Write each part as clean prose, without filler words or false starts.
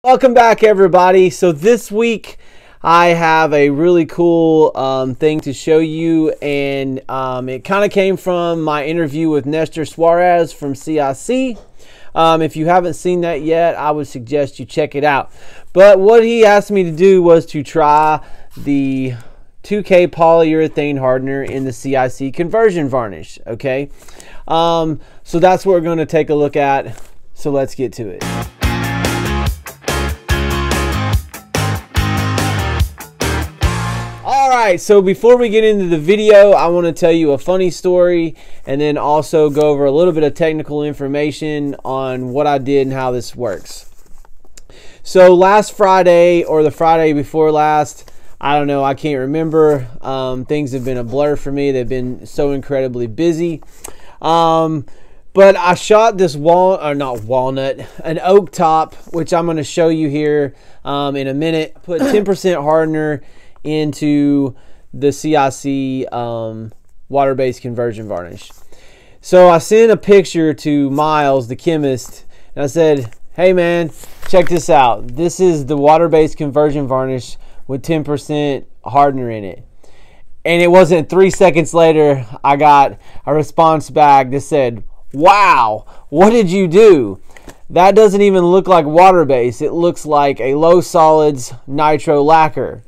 Welcome back, everybody. So this week I have a really cool thing to show you, and it kind of came from my interview with Nestor Suarez from CIC. If you haven't seen that yet, I would suggest you check it out. But what he asked me to do was to try the 2K polyurethane hardener in the CIC conversion varnish. Okay, so that's what we're going to take a look at. So let's get to it. Alright, so before we get into the video, I want to tell you a funny story and then also go over a little bit of technical information on what I did and how this works. So last Friday, or the Friday before last, I don't know, I can't remember. Things have been a blur for me. They've been so incredibly busy. But I shot this an oak top, which I'm going to show you here in a minute. Put 10% hardener into the CIC water-based conversion varnish. So I sent a picture to Miles, the chemist, and I said, hey man, check this out. This is the water-based conversion varnish with 10% hardener in it. And it wasn't 3 seconds later, I got a response back that said, wow, what did you do? That doesn't even look like water-based. It looks like a low solids nitro lacquer.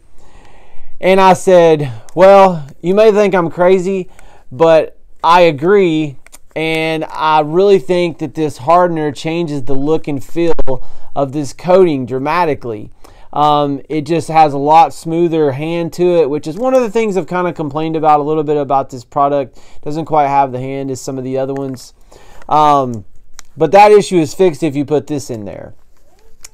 And I said, well, you may think I'm crazy, but I agree. And I really think that this hardener changes the look and feel of this coating dramatically. It just has a lot smoother hand to it, which is one of the things I've kind of complained about a little bit about this product. It doesn't quite have the hand as some of the other ones. But that issue is fixed if you put this in there.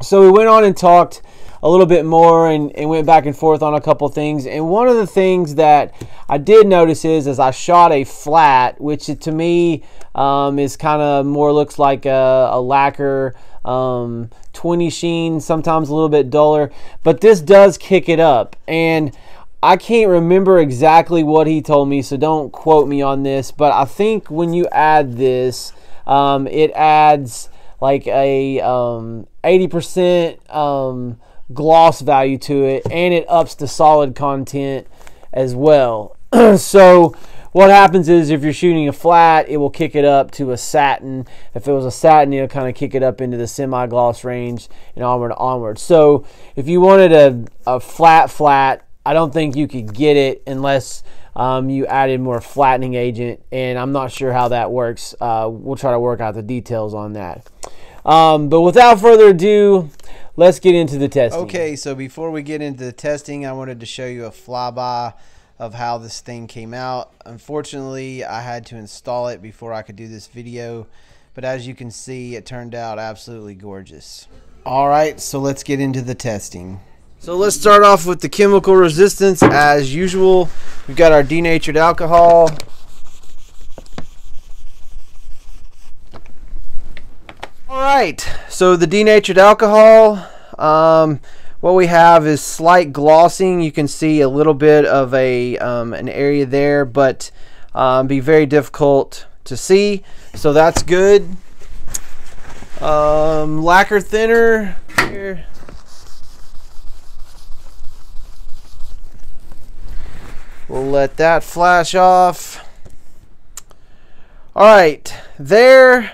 So we went on and talked a little bit more and went back and forth on a couple things. And one of the things that I did notice is as I shot a flat, which to me is kind of more looks like a lacquer 20 sheen, sometimes a little bit duller, but this does kick it up. And I can't remember exactly what he told me, so don't quote me on this, but I think when you add this, it adds like a 80% gloss value to it, and it ups the solid content as well. So what happens is if you're shooting a flat, it will kick it up to a satin. If it was a satin, it'll kind of kick it up into the semi-gloss range and onward. So if you wanted a flat, I don't think you could get it unless you added more flattening agent, and I'm not sure how that works. We'll try to work out the details on that. But without further ado, let's get into the testing. Okay, so before we get into the testing, I wanted to show you a flyby of how this thing came out. Unfortunately, I had to install it before I could do this video, but as you can see, it turned out absolutely gorgeous. Alright, so let's get into the testing. So let's start off with the chemical resistance. As usual, we've got our denatured alcohol. Alright, so the denatured alcohol, what we have is slight glossing. You can see a little bit of an area there, but be very difficult to see, so that's good. Lacquer thinner here. We'll let that flash off. Alright, there.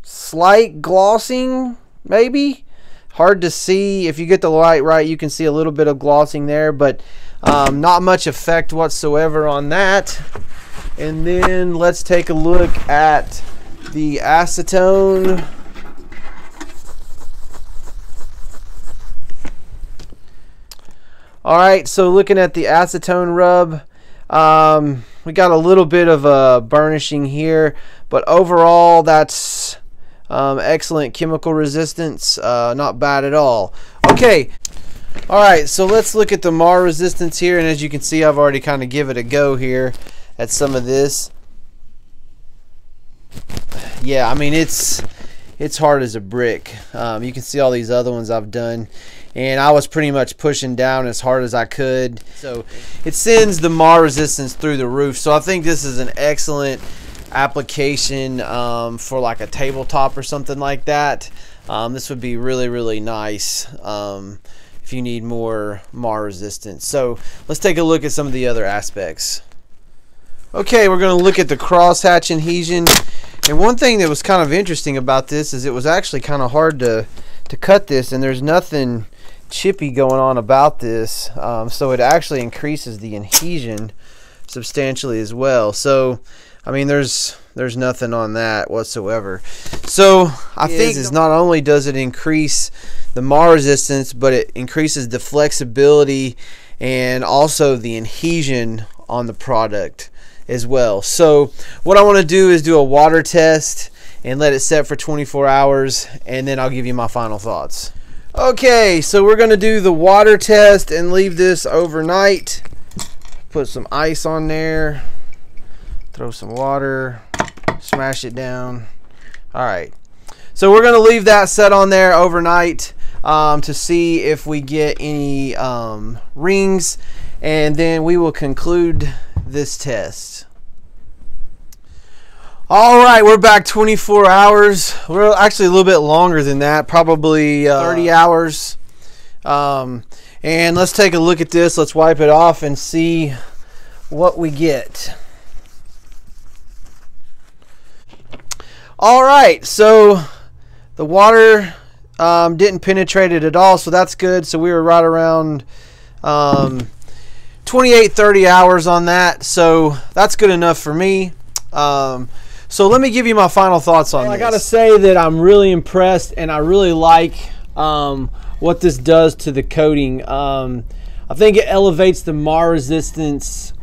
Slight glossing, maybe. Hard to see. If you get the light right, you can see a little bit of glossing there, but not much effect whatsoever on that. And then let's take a look at the acetone. Alright, so looking at the acetone rub, we got a little bit of a burnishing here, but overall that's excellent chemical resistance, not bad at all. Okay, alright, so let's look at the mar resistance here, and as you can see, I've already kind of give it a go here at some of this. Yeah, I mean, it's hard as a brick. You can see all these other ones I've done, and I was pretty much pushing down as hard as I could, so it sends the mar resistance through the roof. So I think this is an excellent application for like a tabletop or something like that. This would be really nice if you need more mar resistance. So let's take a look at some of the other aspects. Okay, we're going to look at the crosshatch adhesion. And one thing that was kind of interesting about this is it was actually kind of hard to cut this, and there's nothing chippy going on about this, so it actually increases the adhesion substantially as well. So I mean, there's nothing on that whatsoever. So I think is not only does it increase the mar resistance, but it increases the flexibility and also the adhesion on the product as well. So what I want to do is do a water test and let it set for 24 hours, and then I'll give you my final thoughts. Okay, so we're going to do the water test and leave this overnight. Put some ice on there, throw some water, smash it down. All right, so we're going to leave that set on there overnight to see if we get any rings, and then we will conclude this test. All right, we're back 24 hours. We're actually a little bit longer than that, probably 30 hours. And let's take a look at this. Let's wipe it off and see what we get. All right, so the water didn't penetrate it at all, so that's good. So we were right around 28-30 hours on that, so that's good enough for me. So let me give you my final thoughts on this. I gotta say that I'm really impressed, and I really like what this does to the coating. I think it elevates the mar resistance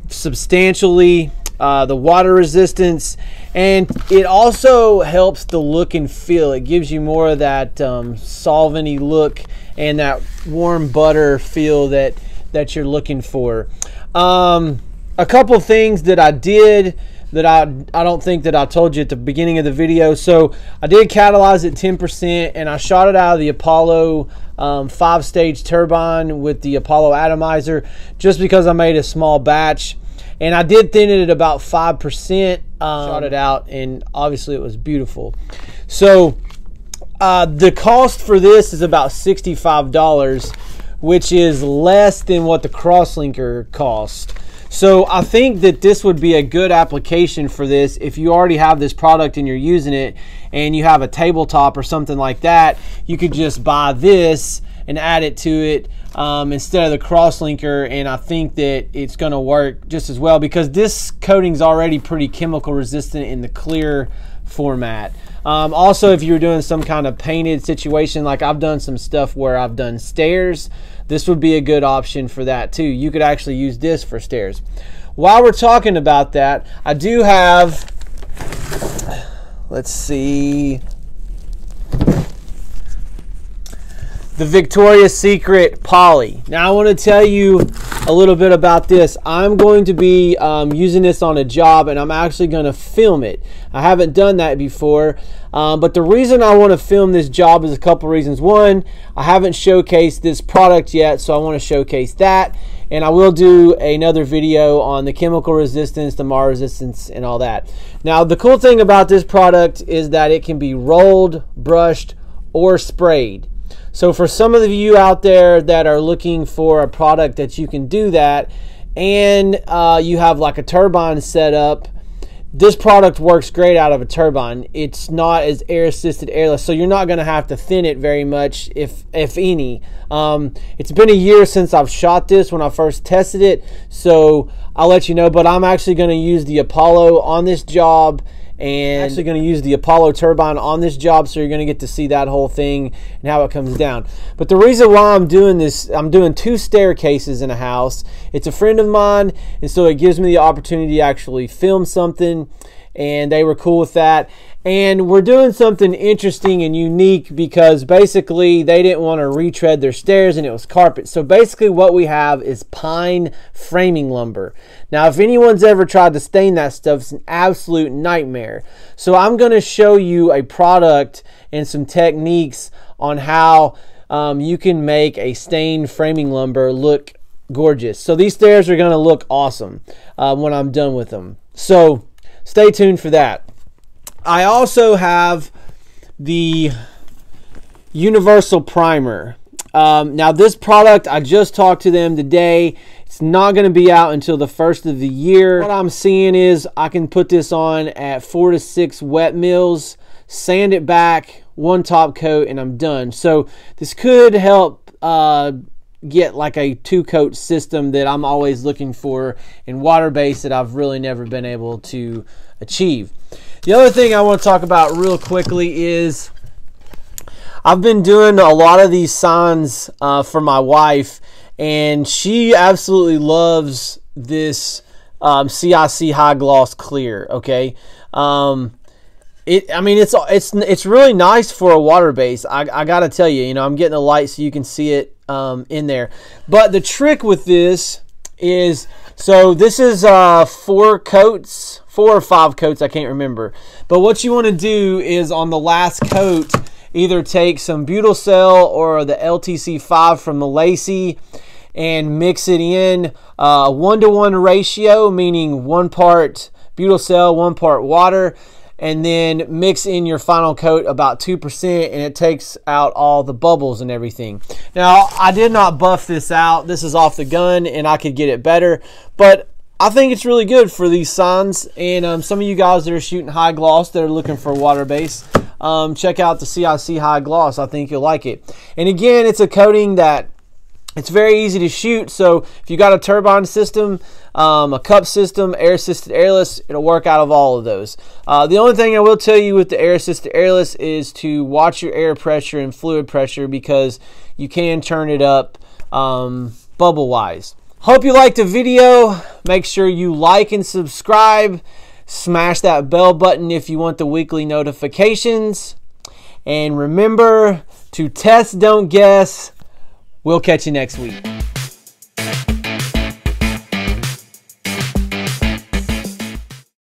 substantially, the water resistance, and it also helps the look and feel. It gives you more of that solvent-y look and that warm butter feel that you're looking for. A couple things that I did that I don't think that I told you at the beginning of the video. So I did catalyze it 10%, and I shot it out of the Apollo 5-stage turbine with the Apollo atomizer, just because I made a small batch. And I did thin it at about 5%, shot it out, and obviously it was beautiful. So the cost for this is about $65, which is less than what the crosslinker cost. So I think that this would be a good application for this if you already have this product and you're using it and you have a tabletop or something like that. You could just buy this and add it to it instead of the crosslinker, and I think that it's going to work just as well because this coating is already pretty chemical resistant in the clear format. Also, if you're doing some kind of painted situation, like I've done some stuff where I've done stairs, this would be a good option for that too. You could actually use this for stairs. While we're talking about that, I do have, let's see, the Victoria's Secret Poly. Now I want to tell you a little bit about this. I'm going to be using this on a job, and I'm actually going to film it. I haven't done that before, but the reason I want to film this job is a couple reasons. One, I haven't showcased this product yet, so I want to showcase that, and I will do another video on the chemical resistance, the mar resistance, and all that. Now the cool thing about this product is that it can be rolled, brushed, or sprayed. So for some of you out there that are looking for a product that you can do that, and you have like a turbine set up, this product works great out of a turbine. It's not as air assisted, airless, so you're not going to have to thin it very much, if any. It's been a year since I've shot this when I first tested it, so I'll let you know, but I'm actually going to use the Apollo on this job, and actually going to use the Apollo turbine on this job, so you're going to get to see that whole thing and how it comes down. But the reason why I'm doing this, I'm doing 2 staircases in a house. It's a friend of mine, and so it gives me the opportunity to actually film something, and they were cool with that. And we're doing something interesting and unique because basically they didn't want to retread their stairs, and it was carpet. So basically what we have is pine framing lumber. Now if anyone's ever tried to stain that stuff, it's an absolute nightmare. So I'm going to show you a product and some techniques on how you can make a stained framing lumber look gorgeous. So these stairs are going to look awesome when I'm done with them. So stay tuned for that. I also have the universal primer. Now this product, I just talked to them today. It's not going to be out until the first of the year. What I'm seeing is I can put this on at 4 to 6 wet mills, sand it back, one top coat, and I'm done. So this could help get like a 2-coat system that I'm always looking for in water-based that I've really never been able to achieve. The other thing I want to talk about real quickly is I've been doing a lot of these signs for my wife, and she absolutely loves this CIC high gloss clear. Okay, I mean it's really nice for a water base. I gotta tell you, I'm getting the light so you can see it in there. But the trick with this is, so this is 4 coats, 4 or 5 coats, I can't remember. But what you want to do is on the last coat, either take some butyl cell or the LTC5 from the Lacey and mix it in 1-to-1 ratio, meaning 1 part butyl cell, 1 part water, and then mix in your final coat about 2%, and it takes out all the bubbles and everything. Now, I did not buff this out. This is off the gun, and I could get it better, but I think it's really good for these signs. And some of you guys that are shooting high gloss that are looking for water base, check out the CIC high gloss. I think you'll like it. And again, it's a coating that it's very easy to shoot. So if you got a turbine system, a cup system, air assisted airless, it'll work out of all of those. The only thing I will tell you with the air assisted airless is to watch your air pressure and fluid pressure, because you can turn it up bubble wise. Hope you liked the video. Make sure you like and subscribe. Smash that bell button if you want the weekly notifications. And remember to test, don't guess. We'll catch you next week.